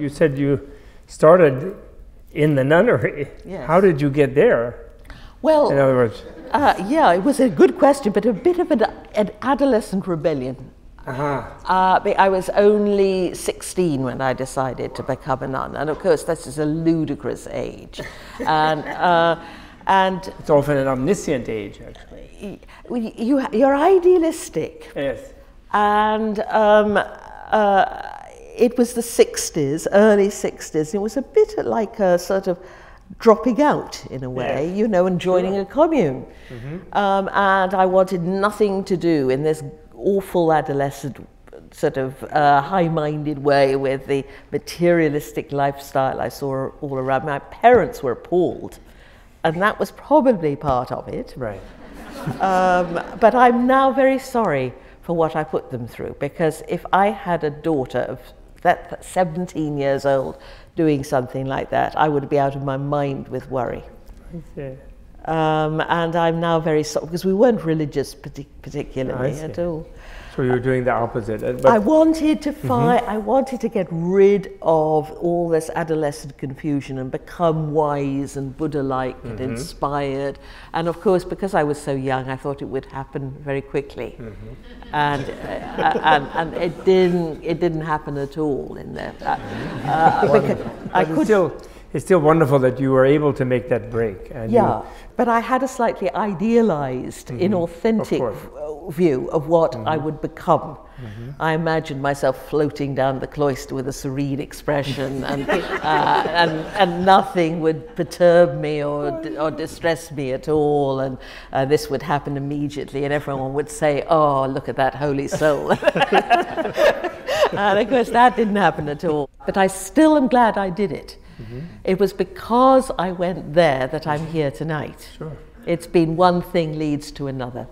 You said you started in the nunnery. Yes. How did you get there? Well, In other words, yeah, it was a good question, but a bit of an adolescent rebellion. I was only 16 when I decided to become a nun, and of course this is a ludicrous age, and it's often an omniscient age, actually. You're idealistic. Yes. And it was the 60s, early 60s. It was a bit like a sort of dropping out in a way, yes. you know, and joining a commune. And I wanted nothing to do in this awful adolescent sort of high-minded way with the materialistic lifestyle I saw all around. My parents were appalled, and that was probably part of it. Right. But I'm now very sorry for what I put them through, because if I had a daughter of that 17 years old doing something like that, I would be out of my mind with worry. Okay. And I'm now very sorry, because we weren't religious particularly at all. So you were doing the opposite. I wanted to find, I wanted to get rid of all this adolescent confusion and become wise and Buddha-like and inspired. And of course, because I was so young, I thought it would happen very quickly. And it didn't happen at all in there. It's still wonderful that you were able to make that break. And yeah, but I had a slightly idealized, inauthentic view of what I would become. I imagined myself floating down the cloister with a serene expression, and nothing would perturb me or distress me at all, and this would happen immediately, and everyone would say, "Oh, look at that holy soul." And of course, that didn't happen at all. But I still am glad I did it. It was because I went there that I'm here tonight. Sure. It's been one thing leads to another.